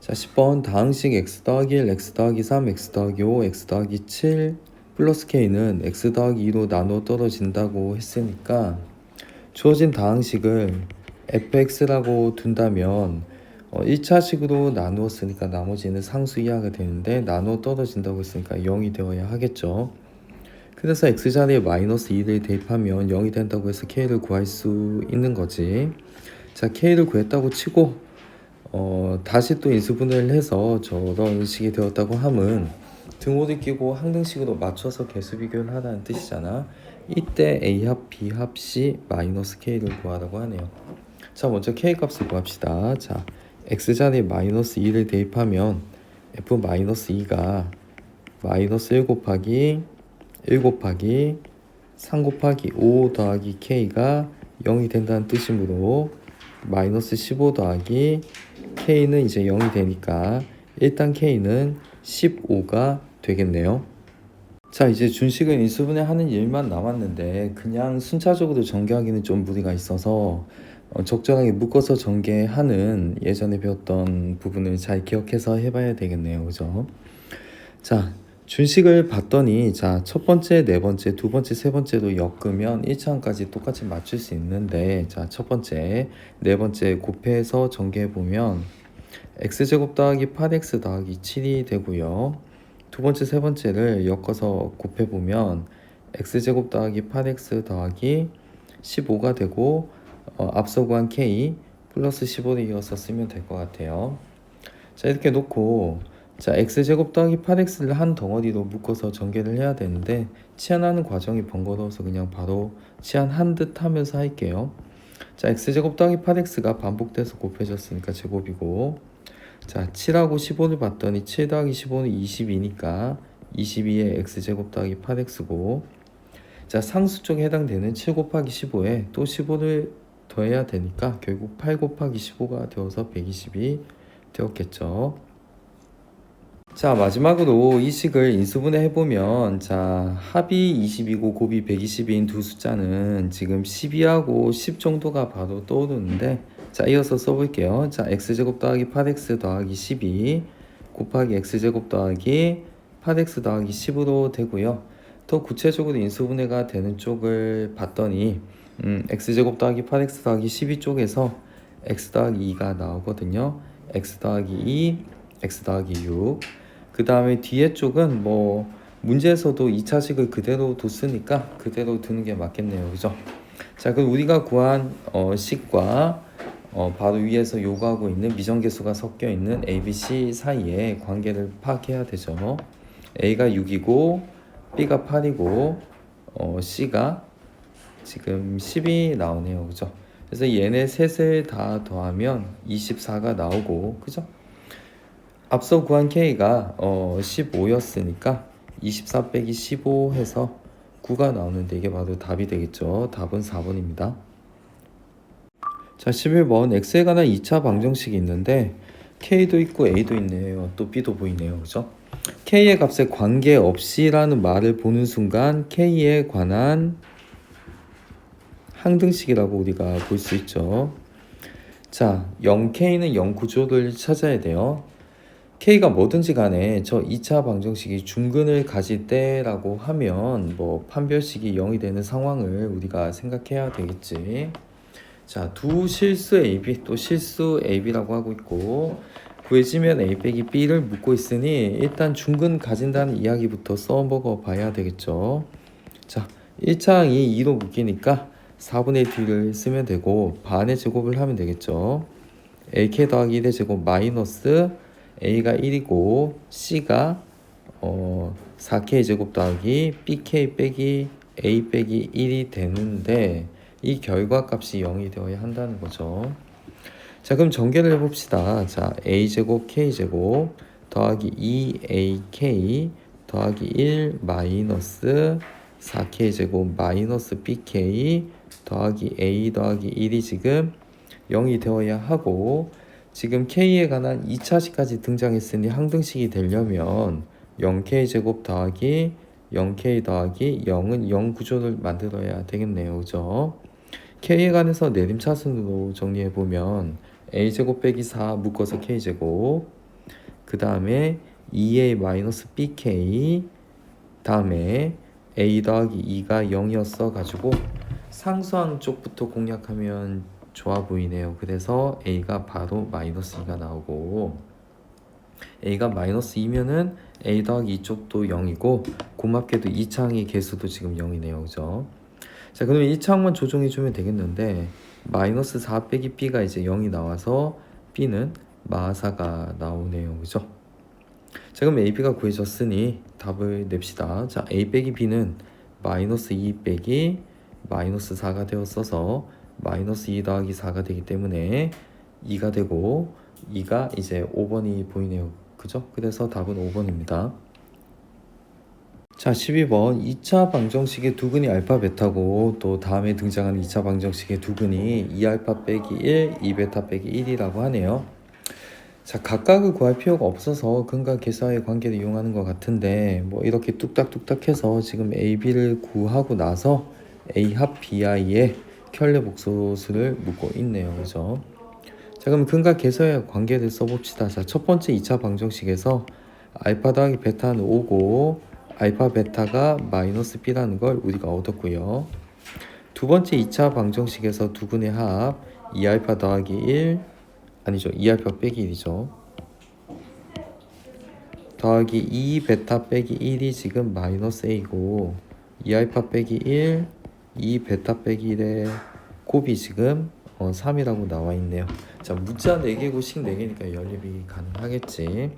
자, 10번 다항식 x 더하기 1, x 더하기 3, x 더하기 5, x 더하기 7 플러스 k는 x 더하기 2로 나눠 떨어진다고 했으니까 주어진 다항식을 fx라고 둔다면 1차식으로 나누었으니까 나머지는 상수 이하가 되는데 나눠 떨어진다고 했으니까 0이 되어야 하겠죠. 그래서 x자리에 마이너스 2를 대입하면 0이 된다고 해서 k를 구할 수 있는 거지. 자, k를 구했다고 치고 다시 또 인수분해를 해서 저런 식이 되었다고 함은 등호를 끼고 항등식으로 맞춰서 개수 비교를 하라는 뜻이잖아. 이때 A합, B합, C 마이너스 K를 구하라고 하네요. 자, 먼저 K 값을 구합시다. 자, X자리에 마이너스 2를 대입하면 F 마이너스 2가 마이너스 1 곱하기 1 곱하기 3 곱하기 5 더하기 K가 0이 된다는 뜻이므로 마이너스 15 더하기 K는 이제 0이 되니까 일단 K는 15가 되겠네요. 자, 이제 준식을 인수분해 하는 일만 남았는데 그냥 순차적으로 전개하기는 좀 무리가 있어서 적절하게 묶어서 전개하는 예전에 배웠던 부분을 잘 기억해서 해봐야 되겠네요. 그죠? 자, 준식을 봤더니 자, 첫 번째, 네 번째, 두 번째, 세 번째로 엮으면 1차항까지 똑같이 맞출 수 있는데 자, 첫 번째, 네 번째 곱해서 전개해보면 x제곱 더하기 8x 더하기 7이 되고요. 두 번째, 세 번째를 엮어서 곱해보면 x제곱 더하기 8x 더하기 15가 되고 앞서 구한 k 플러스 15를 이어서 쓰면 될 것 같아요. 자, 이렇게 놓고 자, x제곱 더하기 8x를 한 덩어리로 묶어서 전개를 해야 되는데 치환하는 과정이 번거로워서 그냥 바로 치환한 듯 하면서 할게요. 자, x제곱 더하기 8x가 반복돼서 곱해졌으니까 제곱이고 자, 7하고 15를 봤더니 7 더하기 15는 22니까 22에 x제곱 더하기 8x고 자, 상수 쪽에 해당되는 7 곱하기 15에 또 15를 더해야 되니까 결국 8 곱하기 15가 되어서 120이 되었겠죠. 자, 마지막으로 이 식을 인수분해 해보면 자, 합이 20이고 곱이 120인 두 숫자는 지금 12하고 10 정도가 바로 떠오르는데 자, 이어서 써볼게요. 자, x제곱 더하기 8x 더하기 12 곱하기 x제곱 더하기 8x 더하기 10으로 되고요. 더 구체적으로 인수분해가 되는 쪽을 봤더니 x제곱 더하기 8x 더하기 12 쪽에서 x 더하기 2가 나오거든요. x 더하기 2, x 더하기 6. 그 다음에 뒤에 쪽은 뭐 문제에서도 2차식을 그대로 뒀으니까 그대로 두는 게 맞겠네요. 그죠? 자, 그럼 우리가 구한 식과 바로 위에서 요구하고 있는 미정계수가 섞여 있는 A, B, C 사이에 관계를 파악해야 되죠. A가 6이고 B가 8이고 C가 지금 10이 나오네요. 그죠? 그래서 얘네 셋을 다 더하면 24가 나오고 그죠? 앞서 구한 K가 15였으니까 24 빼기 15 해서 9가 나오는데 이게 바로 답이 되겠죠. 답은 4번입니다. 자, 11번 x에 관한 2차 방정식이 있는데 K도 있고 A도 있네요. 또 B도 보이네요. 그죠? K의 값에 관계없이라는 말을 보는 순간 K에 관한 항등식이라고 우리가 볼 수 있죠. 자, 0K는 0 구조를 찾아야 돼요. K가 뭐든지 간에 저 2차 방정식이 중근을 가질 때라고 하면 뭐 판별식이 0이 되는 상황을 우리가 생각해야 되겠지. 자, 두 실수 AB 또 실수 AB라고 하고 있고 구해지면 A 빼기 B를 묻고 있으니 일단 중근 가진다는 이야기부터 써먹어 봐야 되겠죠. 자, 1차항이 2로 묶이니까 4분의 1D를 쓰면 되고 반의 제곱을 하면 되겠죠. AK 더하기 1의 제곱 마이너스 A가 1이고 C가 4K 제곱 더하기 BK 빼기 A 빼기 1이 되는데 이 결과값이 0이 되어야 한다는 거죠. 자, 그럼 전개를 해봅시다. 자, A제곱 K제곱 더하기 2AK 더하기 1 마이너스 4K제곱 마이너스 BK 더하기 A 더하기 1이 지금 0이 되어야 하고 지금 K에 관한 2차식까지 등장했으니 항등식이 되려면 0K제곱 더하기 0K 더하기 0은 0 구조를 만들어야 되겠네요. 그죠? K에 관해서 내림차순으로 정리해보면 A제곱 빼기 4 묶어서 K제곱 그 다음에 2a 마이너스 bk 다음에 a 더하기 2가 0이었어 가지고 상수항 쪽부터 공략하면 좋아 보이네요. 그래서 a가 바로 마이너스 2가 나오고 a가 마이너스 2면은 a 더하기 2쪽도 0이고 고맙게도 2차항의 개수도 지금 0이네요. 그죠? 자, 그러면 2차항만 조정해주면 되겠는데 마이너스 4 빼기 b가 이제 0이 나와서 b는 마사가 나오네요. 그죠? 자, 그럼 a, b가 구해졌으니 답을 냅시다. 자, a 빼기 b는 마이너스 2 빼기 마이너스 4가 되었어서 마이너스 2 더하기 4가 되기 때문에 2가 되고 2가 이제 5번이 보이네요. 그죠? 그래서 답은 5번입니다. 자, 12번 2차 방정식의 두근이 알파 베타고 또 다음에 등장하는 2차 방정식의 두근이 2알파 빼기 1, 2베타 빼기 1이라고 하네요. 자, 각각을 구할 필요가 없어서 근과 계수와의 관계를 이용하는 것 같은데 뭐 이렇게 뚝딱뚝딱 해서 지금 a, b를 구하고 나서 a 합 bi의 켤레 복소수를 묻고 있네요. 그죠? 자, 그럼 근과 계수와의 관계를 써봅시다. 자, 첫 번째 2차 방정식에서 알파 더하기 베타는 5고 알파 베타가 마이너스 b라는 걸 우리가 얻었고요. 두 번째 2차 방정식에서 두근의 합 2알파 더하기 1 아니죠, 2알파 빼기 1이죠. 더하기 2 베타 빼기 1이 지금 마이너스 a고 2알파 빼기 1 2 베타 빼기 1의 곱이 지금 3이라고 나와 있네요. 자, 문자 4개고 식 4개니까 연립이 가능하겠지.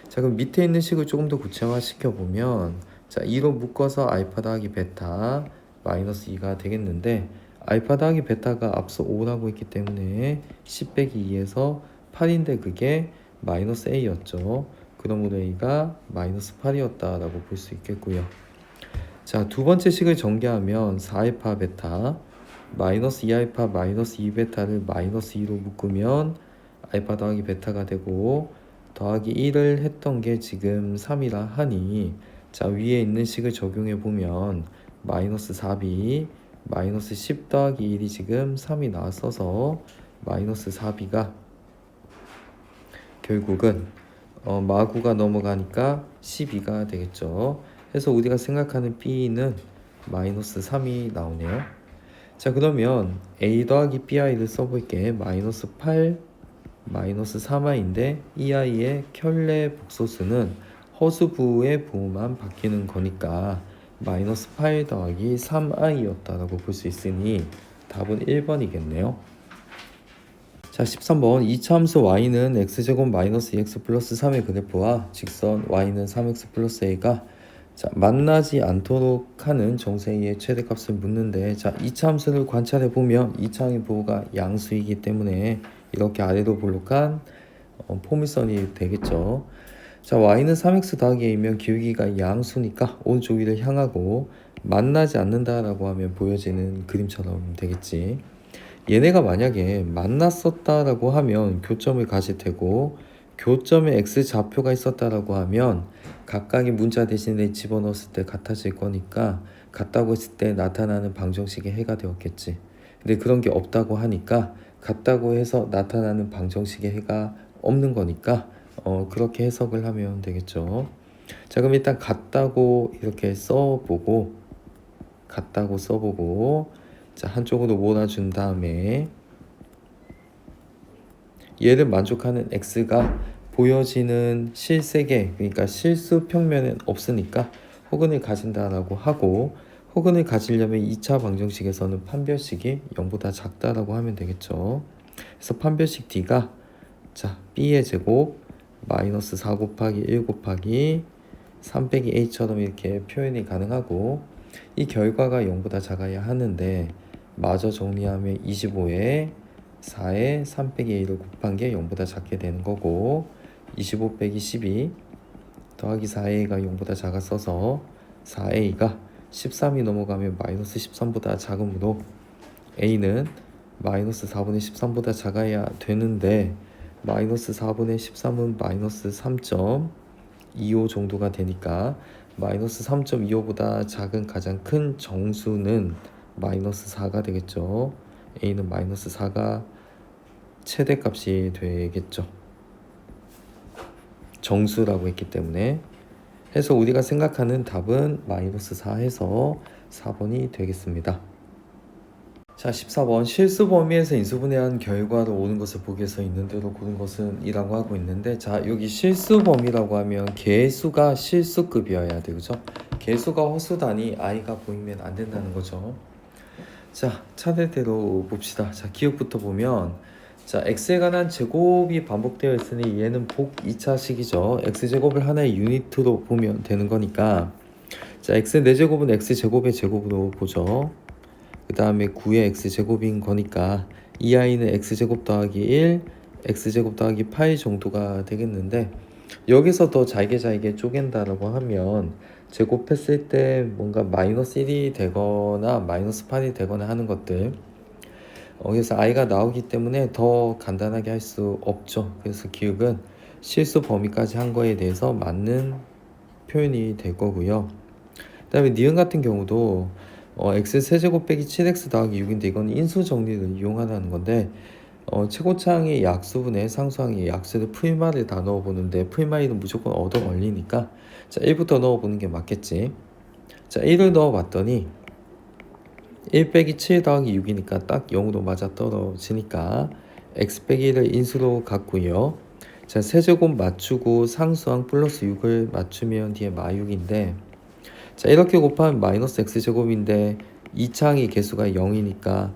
자, 그럼 밑에 있는 식을 조금 더 구체화 시켜보면 자, 2로 묶어서 알파 더하기 베타 마이너스 2가 되겠는데 알파 더하기 베타가 앞서 5라고 했기 때문에 10 빼기 2에서 8인데 그게 마이너스 a였죠. 그러므로 a가 마이너스 8이었다라고 볼 수 있겠고요. 자, 두 번째 식을 전개하면 4알파 베타 마이너스 2알파 마이너스 2베타를 마이너스 2로 묶으면 알파 더하기 베타가 되고 더하기 1을 했던 게 지금 3이라 하니 자, 위에 있는 식을 적용해 보면 마이너스 4b 마이너스 10 더하기 1이 지금 3이 나왔어서 마이너스 4b가 결국은 마구가 넘어가니까 12가 되겠죠. 그래서 우리가 생각하는 b는 마이너스 3이 나오네요. 자, 그러면 a 더하기 bi를 써볼게. 마이너스 8 마이너스 3i인데 이 i의 켤레 복소수는 허수부의 부호만 바뀌는 거니까 마이너스 8 더하기 3i였다라고 볼 수 있으니 답은 1번이겠네요. 자, 13번 2차 함수 y는 x제곱 마이너스 2x 플러스 3의 그래프와 직선 y는 3x 플러스 a가 자, 만나지 않도록 하는 정세의 최대값을 묻는데 자, 2차 함수를 관찰해 보면 2차항의 부호가 양수이기 때문에 이렇게 아래로 볼록한 포물선이 되겠죠. 자, y는 3x 더하기 a면 기울기가 양수니까 오른쪽 위를 향하고 만나지 않는다라고 하면 보여지는 그림처럼 되겠지. 얘네가 만약에 만났었다라고 하면 교점을 가질 테고 교점에 x 좌표가 있었다라고 하면 각각의 문자 대신에 집어넣었을 때 같아질 거니까 같다고 했을 때 나타나는 방정식의 해가 되었겠지. 근데 그런 게 없다고 하니까 같다고 해서 나타나는 방정식의 해가 없는 거니까 그렇게 해석을 하면 되겠죠. 자, 그럼 일단 같다고 이렇게 써보고 자, 한쪽으로 몰아준 다음에 얘를 만족하는 x가 보여지는 실세계, 그러니까 실수 평면은 없으니까 호근을 가진다라고 하고 호근을 가지려면 2차 방정식에서는 판별식이 0보다 작다라고 하면 되겠죠. 그래서 판별식 d가 자, b의 제곱 마이너스 4 곱하기 1 곱하기 3 빼기 a처럼 이렇게 표현이 가능하고 이 결과가 0보다 작아야 하는데 마저 정리하면 25에 4에 3 빼기 a를 곱한 게 0보다 작게 되는 거고 25 빼기 12 더하기 4a가 0보다 작았어서 4a가 13이 넘어가면 마이너스 13보다 작으므로 a는 마이너스 4분의 13보다 작아야 되는데 마이너스 4분의 13은 마이너스 3.25 정도가 되니까 마이너스 3.25보다 작은 가장 큰 정수는 마이너스 4가 되겠죠. a는 마이너스 4가 최대값이 되겠죠. 정수라고 했기 때문에. 해서 우리가 생각하는 답은 마이너스 4 해서 4번이 되겠습니다. 자, 14번 실수 범위에서 인수분해한 결과로 오는 것을 보기에서 있는 대로 고른 것은 이라고 하고 있는데, 자, 여기 실수 범위라고 하면 개수가 실수급이어야 돼, 그죠? 개수가 허수다니 i가 보이면 안 된다는 거죠. 자, 차례대로 봅시다. 자, 기억부터 보면, 자, x에 관한 제곱이 반복되어 있으니 얘는 복 2차식이죠. x제곱을 하나의 유니트로 보면 되는 거니까, 자, x 4제곱은 x제곱의 제곱으로 보죠. 그 다음에 9의 x제곱인 거니까 이 i는 x제곱 더하기 1, x제곱 더하기 파이 정도가 되겠는데, 여기서 더 잘게 쪼갠다라고 하면 제곱했을 때 뭔가 마이너스 1이 되거나 마이너스 8이 되거나 하는 것들, 그래서 i가 나오기 때문에 더 간단하게 할 수 없죠. 그래서 기억은 실수 범위까지 한 거에 대해서 맞는 표현이 될 거고요. 그 다음에 니은 같은 경우도 x 세제곱 빼기 7x 더하기 6인데 이건 인수 정리를 이용하는 건데, 최고차항의 약수분의 상수항의 약수를 풀마를 다 넣어보는데 풀마이는 무조건 얻어 걸리니까 자 1부터 넣어보는 게 맞겠지. 자 1을 넣어봤더니 1 빼기 7 더하기 6이니까 딱 0으로 맞아 떨어지니까 x 빼기 1을 인수로 갖고요. 자 세제곱 맞추고 상수항 플러스 6을 맞추면 뒤에 마육인데, 자 이렇게 곱하면 마이너스 x제곱인데 2차항의 개수가 0이니까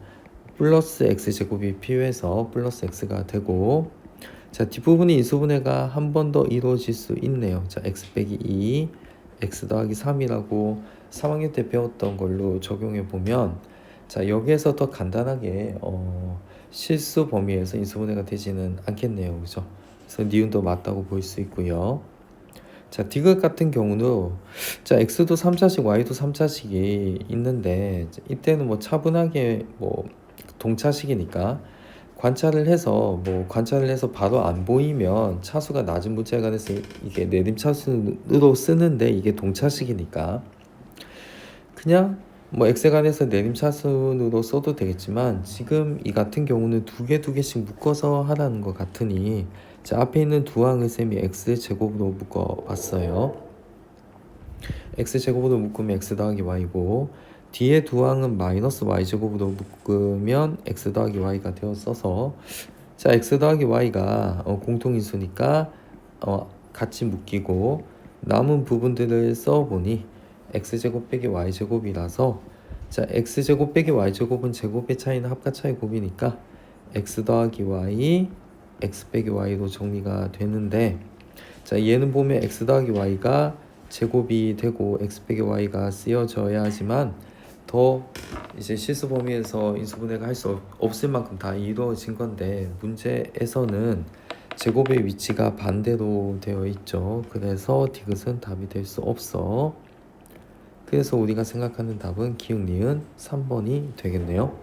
플러스 x제곱이 필요해서 플러스 x가 되고, 자 뒷부분이 인수분해가 한 번 더 이루어질 수 있네요. 자 x 빼기 2 x 더하기 3이라고 3학년 때 배웠던 걸로 적용해 보면, 자 여기에서 더 간단하게 실수 범위에서 인수분해가 되지는 않겠네요, 그죠? 그래서 니은도 맞다고 볼 수 있고요. 자 디귿 같은 경우는 자 x도 3차식 y도 3차식이 있는데, 이때는 뭐 차분하게 뭐 동차식이니까 관찰을 해서 바로 안 보이면 차수가 낮은 문자에 관해서 이게 내림차순으로 쓰는데, 이게 동차식이니까 그냥 뭐 x에 관해서 내림차순으로 써도 되겠지만, 지금 이 같은 경우는 두 개씩 묶어서 하라는 것 같으니 자 앞에 있는 두 항을 쌤이 x제곱으로 묶어봤어요. x제곱으로 묶으면 x 더하기 y고, 뒤에 두 항은 마이너스 y제곱으로 묶으면 x 더하기 y가 되었어서, 자 x 더하기 y가 공통인수니까 같이 묶이고, 남은 부분들을 써보니 x제곱 빼기 y제곱이라서, 자 x제곱 빼기 y제곱은 제곱의 차이는 합가차의 곱이니까 x 더하기 y x 빼기 y로 정리가 되는데, 자 얘는 보면 x 더하기 y가 제곱이 되고 x 빼기 y가 쓰여져야 하지만 더 이제 실수 범위에서 인수분해가 할 수 없을 만큼 다 이루어진 건데, 문제에서는 제곱의 위치가 반대로 되어 있죠. 그래서 디귿은 답이 될 수 없어. 그래서 우리가 생각하는 답은 기억 니은 3번이 되겠네요.